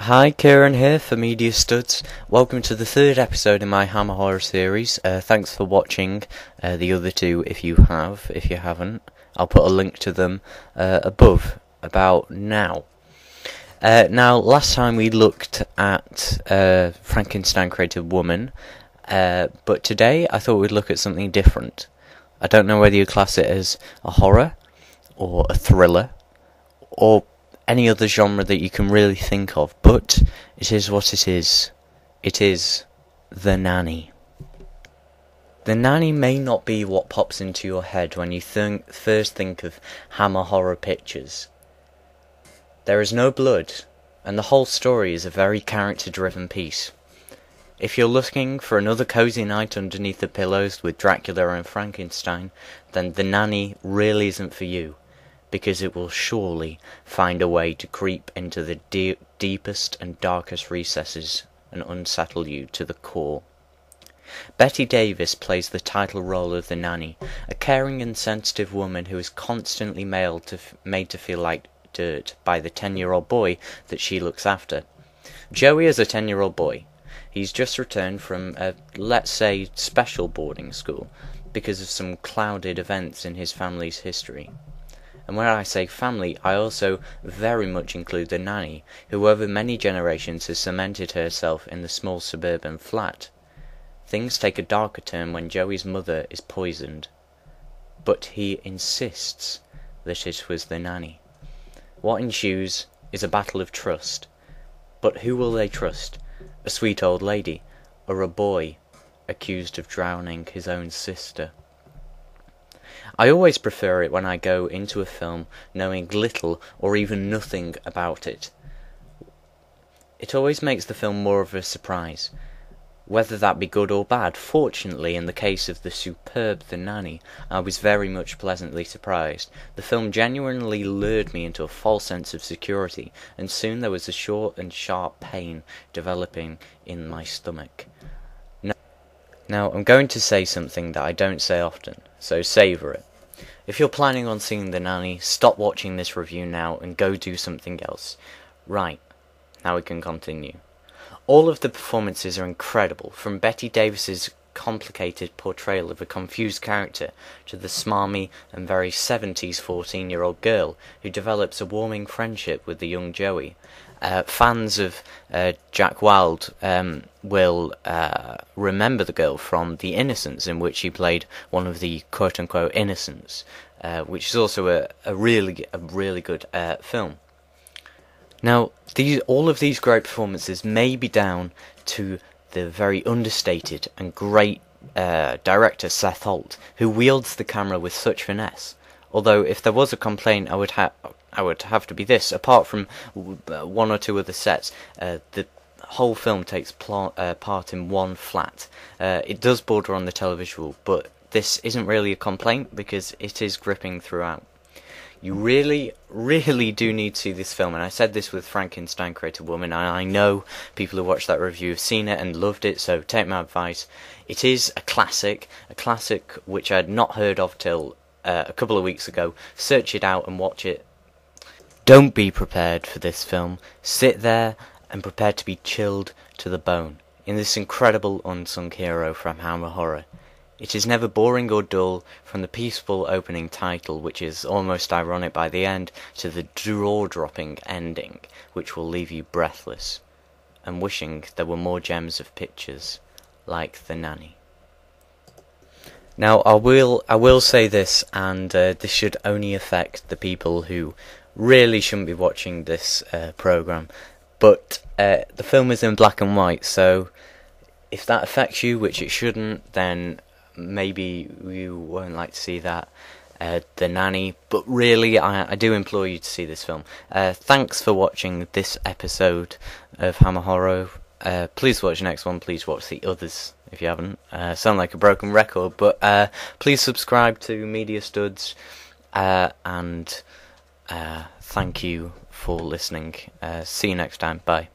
Hi, Kieran here for MediaStuds. Welcome to the third episode in my Hammer Horror series. Thanks for watching the other two if you have. If you haven't, I'll put a link to them above, about now. Now, last time we looked at Frankenstein Created Woman, but today I thought we'd look at something different. I don't know whether you class it as a horror, or a thriller, or any other genre that you can really think of, but it is what it is. It is The Nanny. The Nanny may not be what pops into your head when you first think of Hammer horror pictures. There is no blood, and the whole story is a very character-driven piece. If you're looking for another cozy night underneath the pillows with Dracula and Frankenstein, then The Nanny really isn't for you, because it will surely find a way to creep into the deepest and darkest recesses and unsettle you to the core. Bette Davis plays the title role of the nanny, a caring and sensitive woman who is constantly made to feel like dirt by the 10-year-old boy that she looks after. Joey is a 10-year-old boy. He's just returned from a, let's say, special boarding school because of some clouded events in his family's history. And when I say family, I also very much include the nanny, who over many generations has cemented herself in the small suburban flat. Things take a darker turn when Joey's mother is poisoned, but he insists that it was the nanny. What ensues is a battle of trust. But who will they trust? A sweet old lady, or a boy accused of drowning his own sister? I always prefer it when I go into a film knowing little or even nothing about it. It always makes the film more of a surprise, whether that be good or bad. Fortunately, in the case of the superb The Nanny, I was very much pleasantly surprised. The film genuinely lured me into a false sense of security, and soon there was a short and sharp pain developing in my stomach. Now, I'm going to say something that I don't say often, so savour it. If you're planning on seeing The Nanny, stop watching this review now and go do something else. Right, now we can continue. All of the performances are incredible, from Bette Davis's complicated portrayal of a confused character to the smarmy and very 70s 14-year-old girl who develops a warming friendship with the young Joey. Fans of Jack Wilde will remember the girl from The Innocents, in which she played one of the quote-unquote innocents, which is also a really good film. Now, all of these great performances may be down to the very understated and great director Seth Holt, who wields the camera with such finesse. Although, if there was a complaint, I would have to be this. Apart from one or two other sets, the whole film takes part in one flat. It does border on the televisual, but this isn't really a complaint because it is gripping throughout. You really, really do need to see this film, and I said this with Frankenstein Created Woman, and I know people who watched that review have seen it and loved it, so take my advice. It is a classic which I had not heard of till a couple of weeks ago. Search it out and watch it. Don't be prepared for this film. Sit there and prepare to be chilled to the bone in this incredible unsung hero from Hammer Horror. It is never boring or dull, from the peaceful opening title, which is almost ironic by the end, to the jaw-dropping ending, which will leave you breathless, and wishing there were more gems of pictures like The Nanny. Now, I will say this, and this should only affect the people who really shouldn't be watching this program, but the film is in black and white, so if that affects you, which it shouldn't, then maybe you won't like to see that, The Nanny, but really I do implore you to see this film. Thanks for watching this episode of Hammer Horror. Please watch the next one, please watch the others if you haven't. Sound like a broken record, but please subscribe to MediaStuds, and thank you for listening. See you next time, bye.